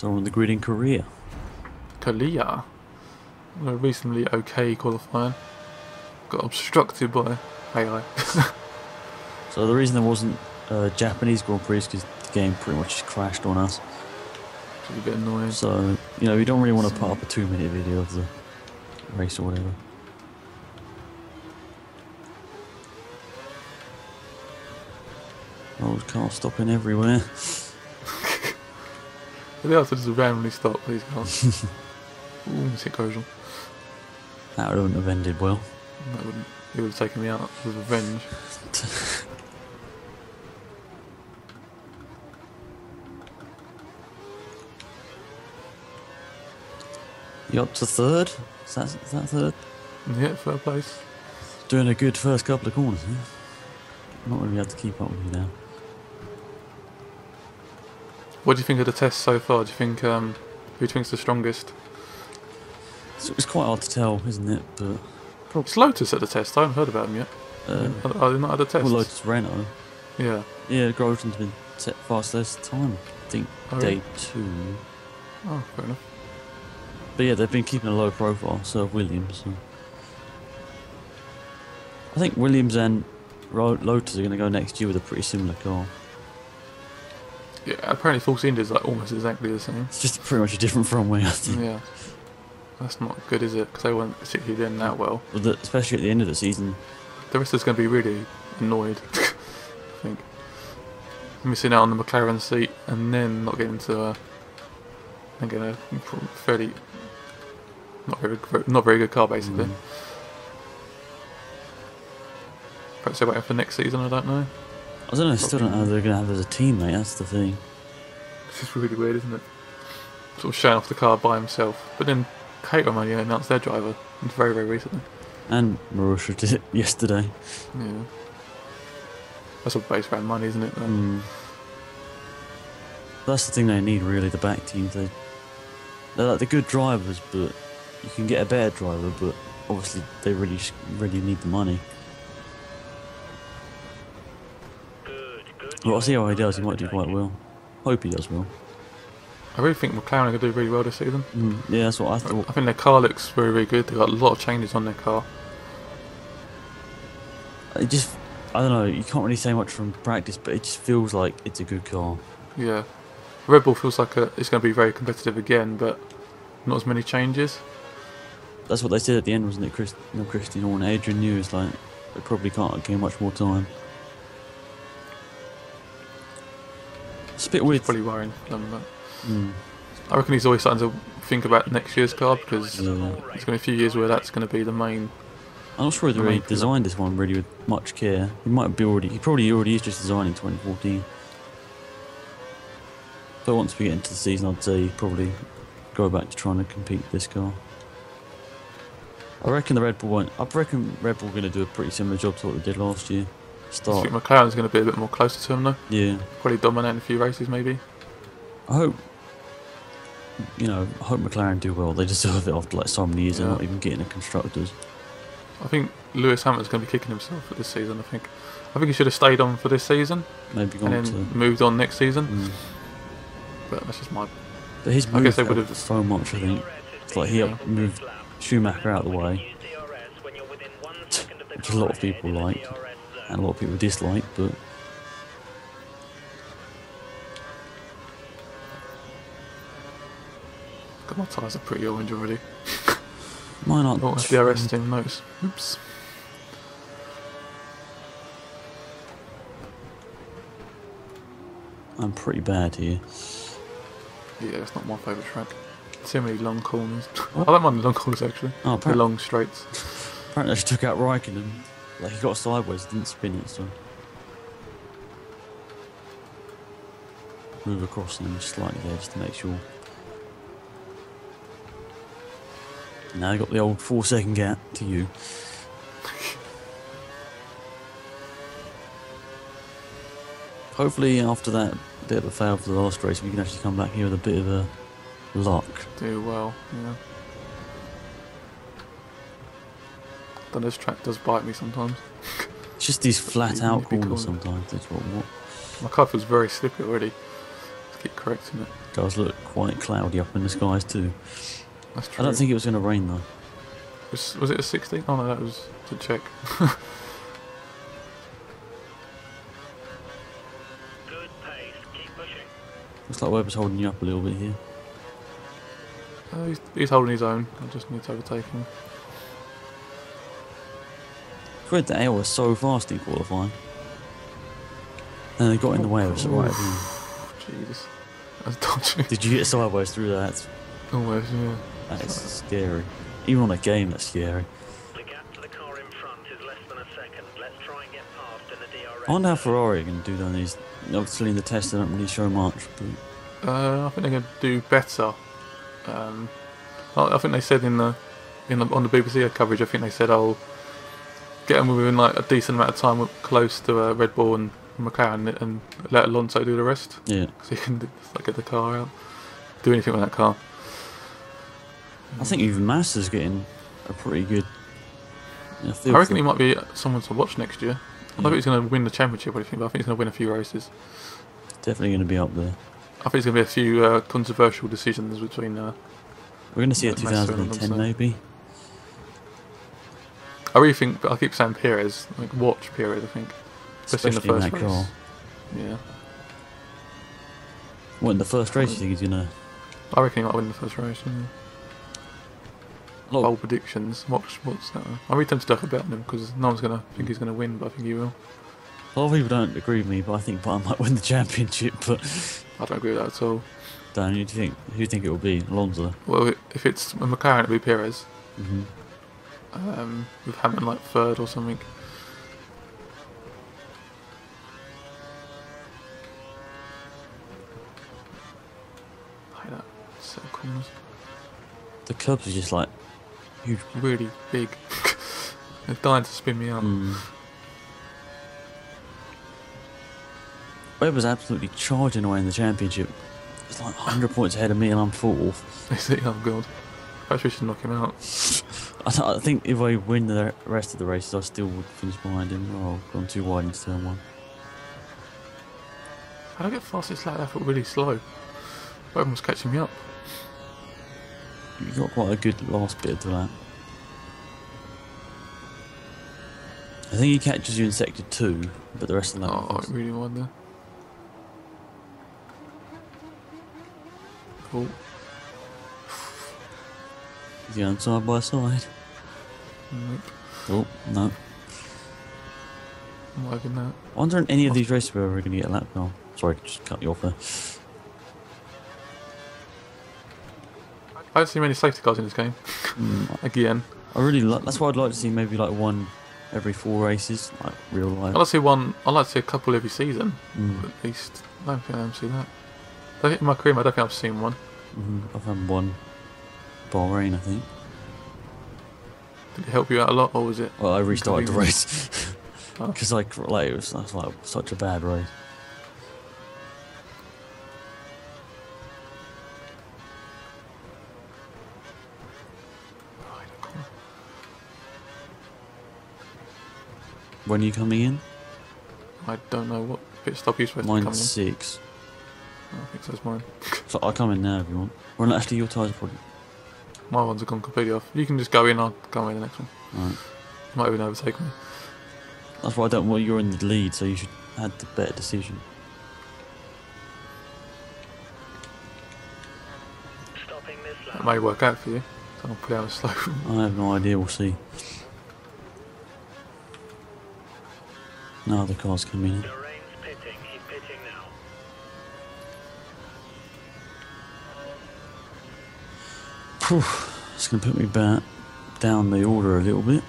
So on the grid in Korea. Korea. A reasonably okay qualifying. Got obstructed by AI. So the reason there wasn't Japanese Grand Prix is because the game pretty much just crashed on us. Which is a bit annoying. So, you know, you don't really want to put up a 2-minute video of the race or whatever. Oh, cars stopping everywhere. They have to just randomly stop, please can't. Ooh, hit corrosion. That wouldn't have ended well. That wouldn't. It would have taken me out with revenge. You up to third? Is that third? Yeah, third place. Doing a good first couple of corners, yeah? Not really able to keep up with you now. What do you think of the test so far? Do you think who do you think's the strongest? It's quite hard to tell, isn't it? But It's Lotus at the test. I haven't heard about him yet. Are they not at the test? well, Lotus Renault. Yeah. Yeah, Grosjean's been set fastest time. I think day 2. Oh, fair enough. But yeah, they've been keeping a low profile, so have Williams. So. I think Williams and Lotus are going to go next year with a pretty similar car. Yeah, apparently Force India is like almost exactly the same. It's just pretty much a different front wing, I think. Yeah. That's not good, is it? Because they weren't particularly doing that well. Especially at the end of the season. The rest is going to be really annoyed, I think. Missing out on the McLaren seat and then not getting to a fairly not very good car, basically. Perhaps they're waiting for next season, I don't know. I don't know, I still don't know how they're going to have as a team, mate, that's the thing. This is really weird, isn't it? Sort of showing off the car by himself. But then Caterham only announced their driver very, very recently. And Marussia did it yesterday. Yeah. That's all based around money, isn't it? That's the thing they need, really, the back teams. They're like the good drivers, but you can get a better driver, but obviously they really need the money. Well, I'll see how he does, he might do quite well. Hope he does well. I really think McLaren are going to do really well this season. Yeah, that's what I thought. I think their car looks very, very good. They've got a lot of changes on their car. I don't know, you can't really say much from practice, but it just feels like it's a good car. Yeah. Red Bull feels like it's going to be very competitive again, but not as many changes. That's what they said at the end, wasn't it? Christian Horner, Adrian Newey is like, they probably can't gain much more time. It's a bit weird. It's probably worrying them, but I reckon he's always starting to think about next year's car because there's going to be a few years where that's going to be the main. I'm not sure whether he designed this one really with much care. He probably already is just designing 2014. But once we get into the season, I'd say he'd probably go back to trying to compete with this car. I reckon Red Bull are going to do a pretty similar job to what they did last year. I think McLaren's going to be a bit more closer to him though. Yeah. Probably dominate a few races maybe. I hope McLaren do well. They deserve it after like so many years. They're not even getting a constructors. I think Lewis Hamilton's going to be kicking himself for this season. I think he should have stayed on for this season. Maybe and then moved on next season. But that's just my. But his move, I guess they would have so much. I think it's like he moved Schumacher out of the way, which a lot of people liked and a lot of people disliked. But God, my tyres are pretty orange already. Mine aren't. Oh, DRS team notes. Oops. I'm pretty bad here. Yeah, it's not my favourite track. Too many long corners. I don't mind the long corners actually. Oh, the long straights. Apparently she took out Raikkonen. Like he got sideways, didn't spin it, so move across them slightly there just to make sure. Now I got the old 4-second gap to you. Hopefully after that bit of a fail for the last race we can actually come back here with a bit of a luck. Do well, yeah. But this track does bite me sometimes. It's just these flat out corners sometimes, that's what. My car feels very slippy already. It's keep correcting it. It does look quite cloudy up in the skies too. That's true. I don't think it was going to rain though. Was it a 60? Oh no, that was to check. Good pace. Keep pushing. Looks like Webber's holding you up a little bit here. He's holding his own. I just need to overtake him. I've read that Air was so fast in qualifying. And they got in the way of us right at the end. Jesus. That's dodgy. Did you get sideways through that? Almost, yeah. That is scary. Even on a game, that's scary. The gap to the car in front is less than a second. Let's try and get past in the DRS. I wonder how Ferrari are going to do on these. Obviously, in the test, they don't really show much. But I think they're going to do better. I think they said on the BBC coverage, I think they said, "Oh, get them within like a decent amount of time close to Red Bull and McLaren, and let Alonso do the rest." yeah, So you can like get the car out, do anything with that car. I think even Master's getting a pretty good. I reckon he might be someone to watch next year. I don't think he's going to win the championship or anything, but I think he's going to win a few races. Definitely going to be up there. I think there's going to be a few controversial decisions between. We're going to see a Master and 2010 Alonso. maybe. I really think, but I keep saying Perez. Like watch Perez, I think, especially in the first that race. car. Yeah, What in the first race? You think he's going to? I reckon he might win the first race. Yeah. Look, Bold predictions. What's that? I'm really tempted to have a bet on him because no one's going to think he's going to win, but I think he will. a lot of people don't agree with me, but I think Button might win the championship. But I don't agree with that at all. Dan, who do you think? Who do you think it will be? Alonso. Well, if it's a McLaren, it'll be Perez. Mm-hmm. With Hamilton like third or something. I hate that set of corners. The curbs are just like huge. Really big. They're dying to spin me up. Webber's absolutely charging away in the championship. It's like 100 points ahead of me, and I'm fourth. They say, oh god. Perhaps we should knock him out. I think if I win the rest of the races, I still would finish behind him. Oh, I've gone too wide into turn one. How do I get fastest lap? I felt really slow. Everyone was catching me up. You got quite a good last bit of the lap. I think he catches you in sector 2, but the rest of the lap. Oh, I really wonder. Cool. He's going side by side. Nope. Oh, no. I'm not having that. I wonder in any of these races where we're going to get a lap car. Sorry, just cut you off there. I don't see many safety cars in this game. Again. I really like. That's why I'd like to see maybe like one every 4 races, like real life. I'd like to see one. I'd like to see a couple every season, at least. I don't think I've seen that. I think in my career, I don't think I've seen one. I've had one. Bahrain, I think. Did it help you out a lot, or was it? Well, I restarted the inconvenient? race Oh. because it was like such a bad race. When are you coming in? I don't know what pit stop you're supposed to be coming Mine's 6. in. I think so, it's mine. So I'll come in now if you want. Well, no, actually, your tyres are probably. My ones have gone completely off. You can just go in, I'll go in the next one. Right. You might even overtake me. That's why I don't want you're in the lead, so you should have the better decision. Stopping this That lap. may work out for you. So I'll put out a slow. I have no idea, we'll see. No other cars coming in. Jerez pitting. He's pitting now. Phew, it's going to put me back down the order a little bit.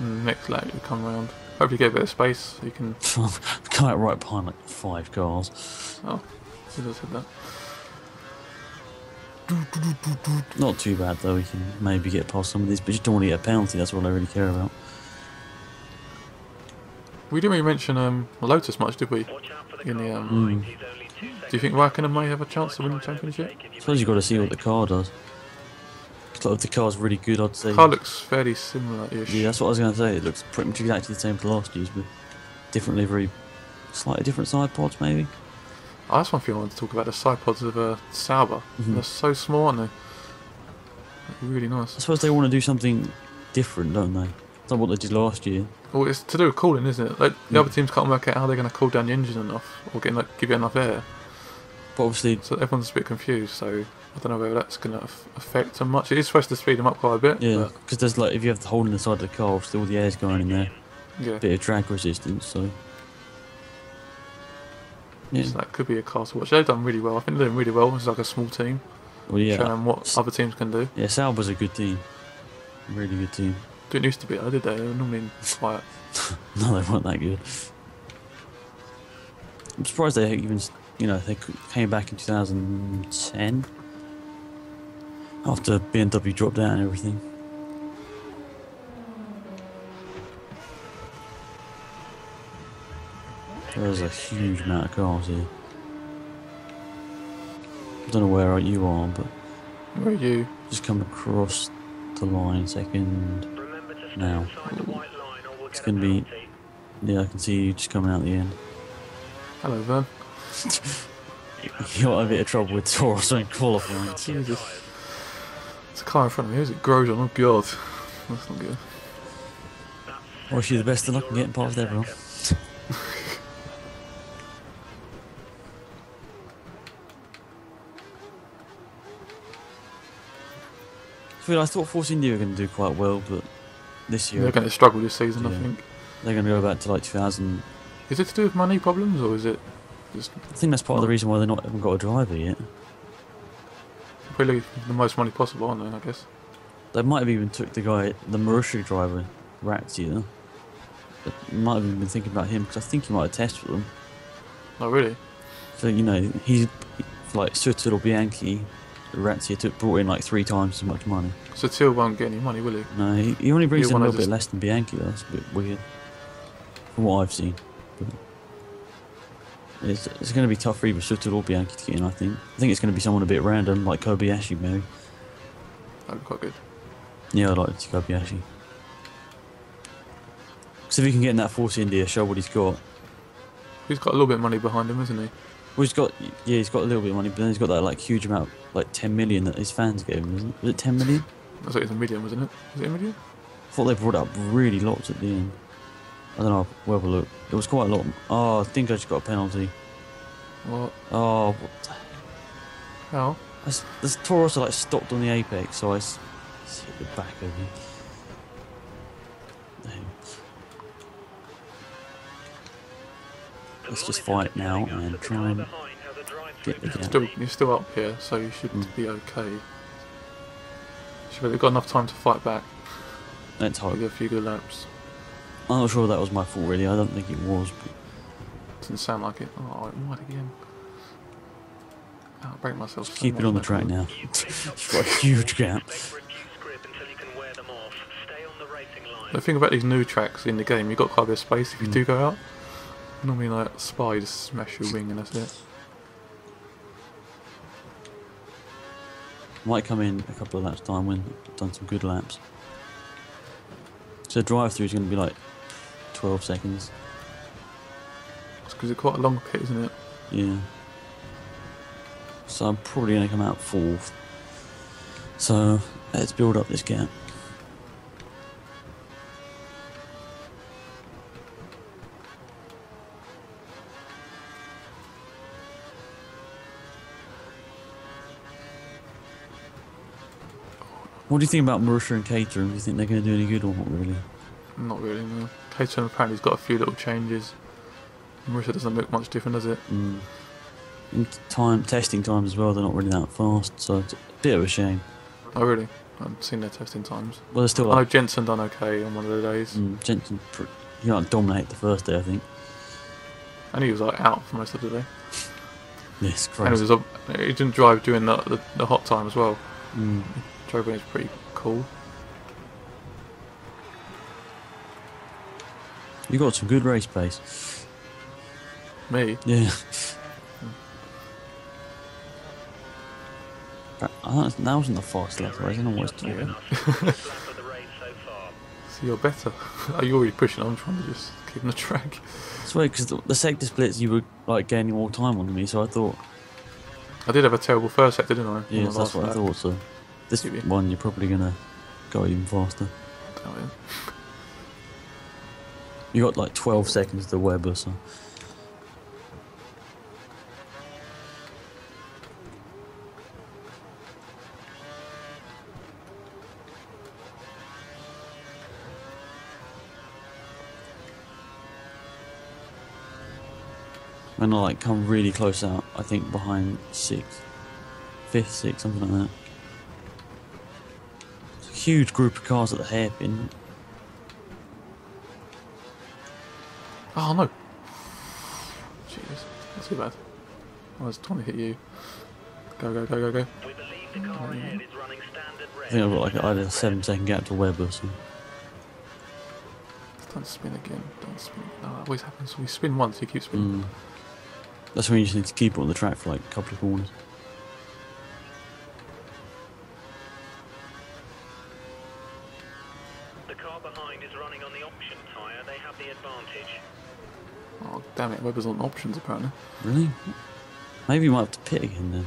Next lap you come round. Hope you get a bit of space so you can. Come out right behind like 5 cars. Oh, you just said that. Not too bad though, we can maybe get past some of these, but you just don't want to get a penalty, that's what I really care about. We didn't really mention Lotus much, did we? Watch out for the In the, car behind. He's only 2 Do you seconds. think Raikkonen may have a chance to win the championship? I suppose you've got to see what the car does. It's like if the car's really good, I'd say. Car looks fairly similar-ish. Yeah, that's what I was going to say. It looks pretty much exactly the same to last year's, with different livery, slightly different side pods maybe. Oh, that's one thing I wanted to talk about, the side pods of Sauber. They're so small, aren't they? They're really nice. I suppose they want to do something different, don't they? It's not what they did last year. Well, it's to do with cooling, isn't it? Like, the other teams can't work out how they're going to cool down the engine enough, or get give it enough air. But obviously, So everyone's a bit confused, so I don't know whether that's going to affect them much. It is supposed to speed them up quite a bit. yeah, because there's like, if you have the hole in the side of the car, obviously all the air's going in there. Yeah. Bit of drag resistance, so. Yeah. So that could be a car to watch. They've done really well. I think they're doing really well. It's like a small team. Well, yeah. Showing them what other teams can do. Yeah, Sauber's a good team. Really good team. Didn't used to be though, did they? They were normally quiet. No, they weren't that good. I'm surprised they even, they came back in 2010 after BMW dropped out and everything. There's a huge amount of cars here. I don't know where you are, but Where are you? just come across the line second. Remember to stay Now. inside the white line or we'll It's get a going to be, penalty. yeah, I can see you just coming out the end. Hello, Vern. You got a bit of trouble with Taurus in qualifying. Jesus. It's a car in front of me. Who's it? Grosjean. Oh, God. That's not good. I wish you the best of luck in getting past everyone. I thought Force India were going to do quite well, but this year They're going to struggle this season, I Yeah. think. they're going to go back to like 2000. Is it to do with money problems, or is it just I think that's part of the reason why they haven't got a driver yet. really the most money possible, aren't they, I guess? They might have even took the Marussia driver, Ratzia. They might have even been thinking about him, because I think he might have tested for them. Oh, really? So, he's like Sutil or Bianchi, Ratzia brought in like 3 times as much money. So Till won't get any money, will he? No, he only brings You in a wanna little bit just- less than Bianchi, though. That's a bit weird. From what I've seen. But it's going to be tough for either Sutil or Bianchi to get in, I think. I think it's going to be someone a bit random, like Kobayashi maybe. That'd be quite good. Yeah, I'd like to see Kobayashi. Because if he can get in that Force India, show what he's got. He's got a little bit of money behind him, hasn't he? Well, he's got a little bit of money, but then he's got that like huge amount, like 10 million that his fans gave him, isn't it? Was it 10 million? I thought it was a million, wasn't it? Was it a million? I thought they brought up really lots at the end. I don't know, we'll have a look. It was quite a lot. Oh, I think I just got a penalty. What? Oh, what the... How? This Taurus are like stopped on the apex, so I just hit the back of him. Damn. Let's just fight now and try and get the gap. You're still up here, so you should be okay. You've got enough time to fight back. Let's hope. Give it a few good laps. I'm not sure that was my fault really, I don't think it was. But Doesn't sound like it. Oh, what again? I'll break myself. just keep it on the track now. It's got a huge gap. The thing about these new tracks in the game, you've got quite a bit of space if you do go out. Normally, like Spa, you just smash your wing and that's it. Might come in a couple of laps time when I've done some good laps. So drive through is going to be like 12 seconds. It's because it's quite a long pit, isn't it? Yeah. So I'm probably going to come out 4th. So let's build up this gap. What do you think about Marussia and Caterham? Do you think they're going to do any good or not really? Not really, no. Caterham apparently's got a few little changes. Marussia doesn't look much different, does it? In testing times as well, they're not really that fast, so it's a bit of a shame. Oh, really? I haven't seen their testing times. Well, they're still I know like... Jensen done okay on one of the days. Jensen, he like dominated the first day, I think. And he was like out for most of the day. Yes, And crazy. he didn't drive during the hot time as well. Drove when it was pretty cool. You got some good race pace. Me? Yeah. That wasn't the fast lap race, I don't know what it's talking about. So you're better. Are you already pushing? I'm trying to just keep on the track. That's weird because the sector splits you were like gaining more time on me, so I thought. I did have a terrible first sector, didn't I? Yes, that's what I thought. So this one you're probably gonna go even faster. Oh, yeah. You got like 12 seconds to Weber, so. And I like come really close out, I think behind 6th, 5th, 6th, something like that. It's a huge group of cars at the hairpin. Oh no! Jesus, not too bad. I was trying to hit you. Go, go, go, go, go. We believe the car ahead is running standard red. I think I've got like I had a 7-second gap to Weber, so. Don't spin again, don't spin. No, that always happens. We spin once, you keep spinning. That's when you just need to keep it on the track for like a couple of corners. The car behind is running on the option tyre. They have the advantage. Oh, damn it, Weber's on options apparently. Really? Maybe you might have to pit again then.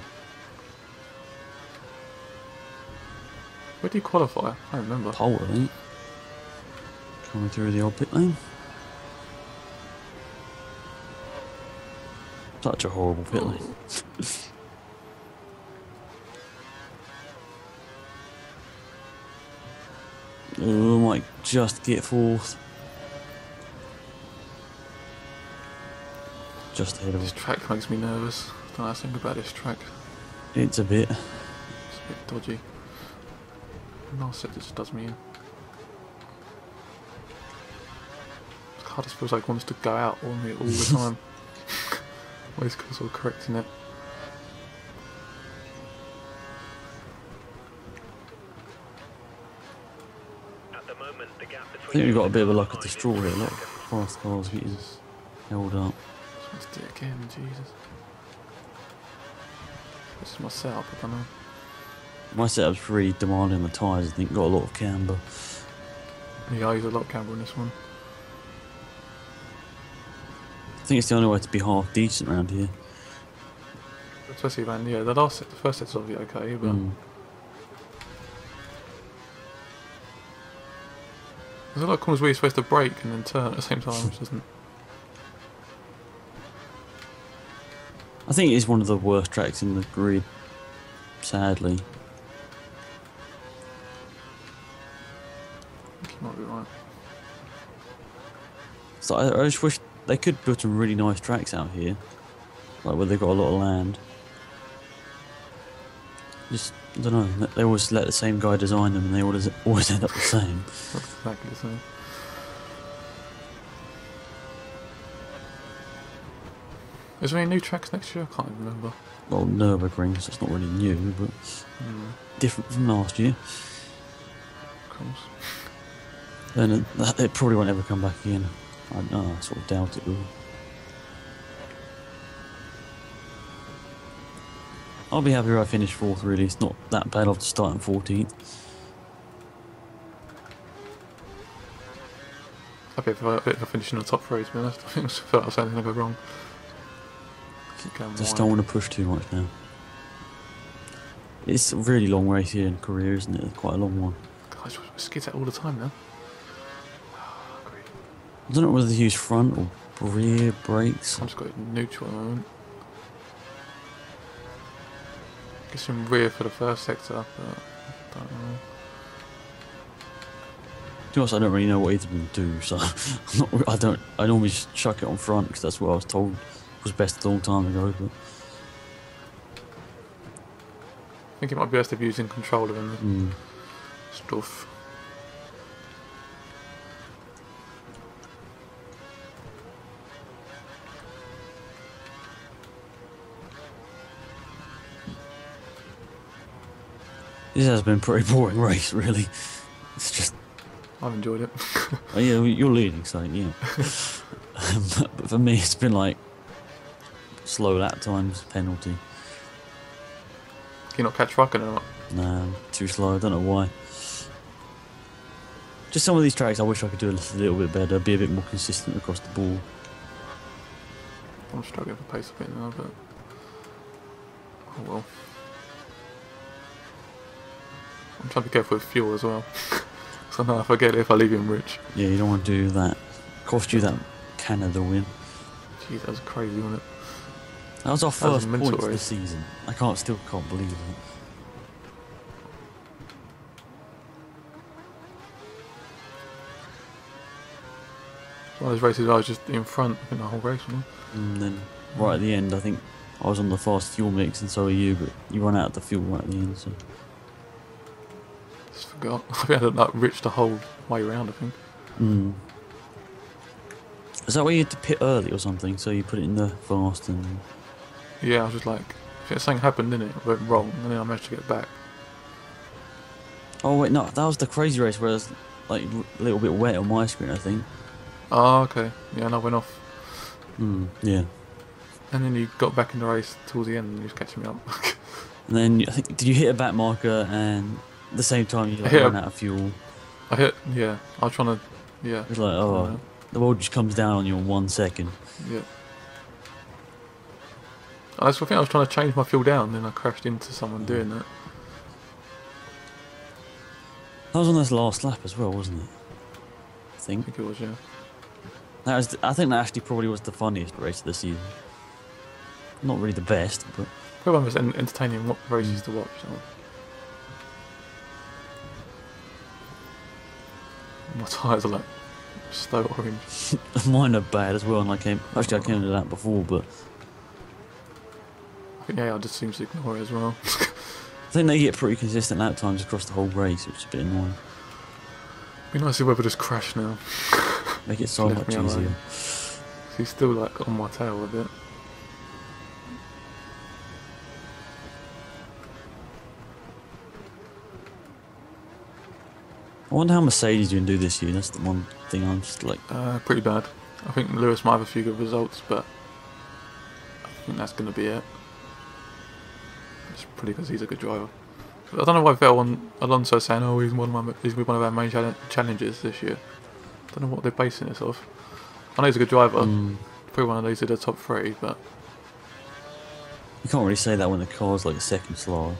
Where do you qualify? I don't remember. Pole, I think. Coming through the old pit lane. Such a horrible pit lane. Oh, might just get 4th. Just ahead of This us. track makes me nervous. I don't know how to think about this track. It's a bit. It's a bit dodgy. Last set just does me in. The car just feels like it wants to go out on me all the time. Always sort of correcting it. At the moment, the gap I between think we've got a bit of a luck of the straw here. A lot of fast cars getting held up. Let's do it again, Jesus. This is my setup, I don't know. My setup's really demanding the tyres, I think. Got a lot of camber. Yeah, I use a lot of camber in this one. I think it's the only way to be half decent around here. Especially when, yeah, the first set's obviously okay, but there's a lot of corners where you're supposed to brake and then turn at the same time, which isn't. I think it is one of the worst tracks in the grid, sadly. I think you might be right. So I just wish they could build some really nice tracks out here, like where they've got a lot of land. Just, I don't know, they always let the same guy design them and they always end up the same. That's exactly the same. Is there any new tracks next year? I can't even remember. Well, Nürburgring, so it's not really new, but different from last year. Of course. And it probably won't ever come back again. I sort of doubt it will. I'll be happy if I finish 4th, really. It's not that bad off to start in 14th. I'd be a bit of a finish in the top 3, to be honest. I think I felt I was anything go wrong. Keep going Just wide. don't want to push too much now. It's a really long race here in Korea, isn't it? It's quite a long one. Guys, we skid that all the time now. I don't know whether to use front or rear brakes. I'm just got it neutral at the moment. Get some rear for the first sector, but I don't know. To be honest, I don't really know what either of them do, so I normally just chuck it on front because that's what I was told was best a long time ago. But I think it might be best if using controller and stuff. this has been a pretty boring race, really. It's just. I've enjoyed it. Oh, yeah, you're leading, so yeah. But for me, it's been like slow lap times, penalty. Can you not catch Rucken or not? Nah, too slow. I don't know why. Just some of these tracks I wish I could do a little bit better, be a bit more consistent across the board. I'm struggling for pace a bit now, but oh well. I'm trying to be careful with fuel as well. So now I forget if I leave him rich. Yeah, you don't want to do that. Cost you that Canada win. Jeez, that was crazy, wasn't it? That was our first mental points race. this season. I still can't believe it. One of those races I was just in front in the whole race, wasn't And then right at the end, I think I was on the fast fuel mix, and so are you. But you run out of the fuel right at the end. So Just forgot. I think I had like rich the whole way around, I think. Is that where you had to pit early or something? So you put it in the fast and. Yeah, I was just like, I think something happened, didn't it? It went wrong, and then I managed to get back. Oh wait, no, that was the crazy race where it's like a little bit wet on my screen, I think. Oh, okay. Yeah, and I went off. Yeah. And then you got back in the race towards the end and you was catching me up. And then I think, did you hit a back marker and at the same time you like, hit ran out of fuel? Yeah. I was trying to, yeah. It was like, oh, the world just comes down on you in 1 second. Yeah. I think I was trying to change my fuel down, then I crashed into someone doing that. That was on this last lap as well, wasn't it? I I think. think it was, yeah. I think that actually probably was the funniest race of the season. Not really the best, but Probably one of the most entertaining races to watch. So. My tyres are like slow orange. mine are bad as well. And I came to that before, but I think I just seems to ignore it as well. I think they get pretty consistent lap times across the whole race, which is a bit annoying. Be nice if we just crash now. Make it so Left much me alone. easier. He's still like on my tail a bit. I wonder how Mercedes are going to do this year. That's the one thing I'm just like. Pretty bad. I think Lewis might have a few good results, but I think that's going to be it. It's probably because he's a good driver. I don't know why Alonso saying, "Oh, he's one of our main challenges this year." I don't know what they're basing this off. I know he's a good driver. Probably one of these in the top 3, but You can't really say that when the car's like a second slower.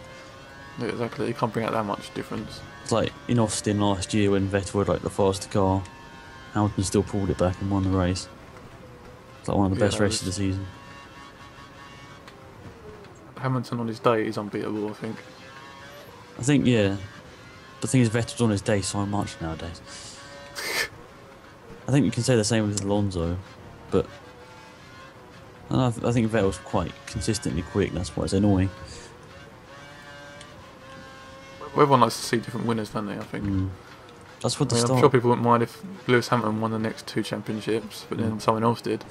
yeah, exactly, you can't bring out that much difference. It's like in Austin last year when Vettel had like the faster car, Hamilton still pulled it back and won the race. It's like one of the best races of the season. Hamilton on his day is unbeatable, I think. I think, yeah. The thing is, Vettel's on his day so much nowadays. I think you can say the same with Alonso, but I think Vettel's quite consistently quick. That's why it's annoying. Everyone likes to see different winners, don't they? I think. That's what I'm sure people wouldn't mind if Lewis Hamilton won the next 2 championships, but then someone else did,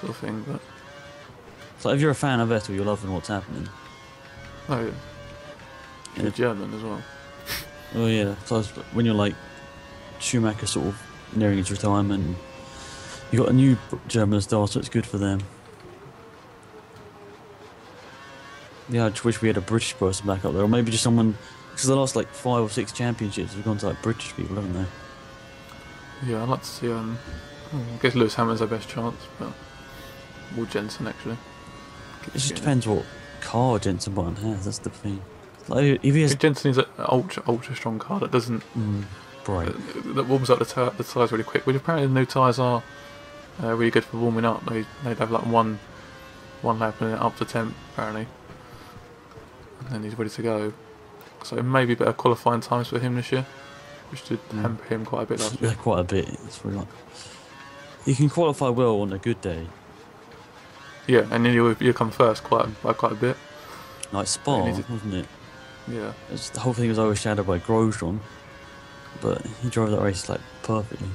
sort of thing. But so if you're a fan of Vettel, you're loving what's happening. oh yeah, he's German as well. Oh yeah. So when you're like Schumacher, sort of nearing his retirement, you got a new German star, so it's good for them. Yeah, I just wish we had a British person back up there, or maybe just someone. Because the last like 5 or 6 championships have gone to like British people, haven't they? Yeah, I'd like to see. I guess Lewis Hamilton's our best chance, but Will Jensen actually. It just depends what car Jensen Button has. That's the thing. Like if he has, Jensen is an ultra strong car that doesn't that warms up the tyres really quick. Which apparently the new tyres are really good for warming up. They'd have like one lap and then up to temp apparently, and then he's ready to go. So it may be better qualifying times for him this year, which did hamper him quite a bit last year. yeah, quite a bit. It's really like you can qualify well on a good day. Yeah, and then you'll come first by quite a bit. Like Spa, wasn't it? Yeah. The whole thing was overshadowed by Grosjean, but he drove that race like perfectly.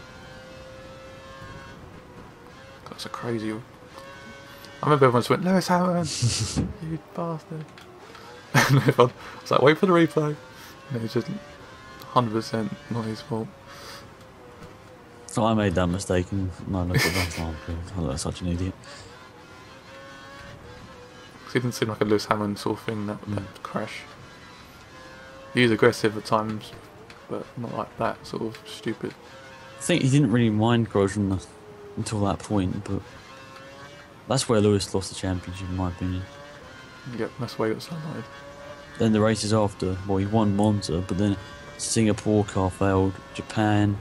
That's a crazy. I remember everyone just went, "Lewis Hamilton, you bastard!" And everyone was like, "Wait for the replay." And it was just 100% not his fault. So I made that mistake, and no, look at that. I look like such an idiot. It didn't seem like a Lewis Hamilton sort of thing, that crash. He was aggressive at times, but not like that sort of stupid. I think he didn't really mind Grosjean until that point, but that's where Lewis lost the championship, in my opinion. Yep, that's why he got started. Then the races after, well, he won Monza, but then Singapore car failed, Japan,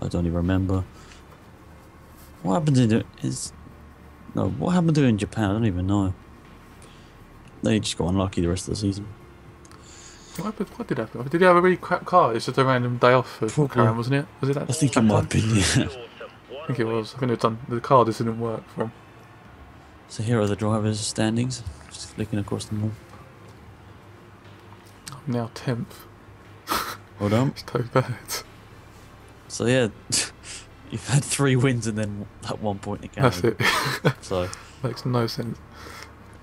I don't even remember. What happened what happened to him in Japan? I don't even know. They just got unlucky the rest of the season. What did happen? Did he have a really crap car? It's just a random day off for McLaren, wasn't it? Was it that? I think it might have been, yeah. I think it was. I think it done. The car just didn't work for him. So here are the drivers' standings. Just flicking across them all. I'm now 10th. Well done. It's so bad. So yeah, you've had 3 wins and then that 1 point in Canada. That's it. So makes no sense.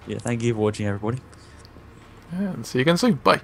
yeah, thank you for watching, everybody. Yeah, and see you again soon. Bye.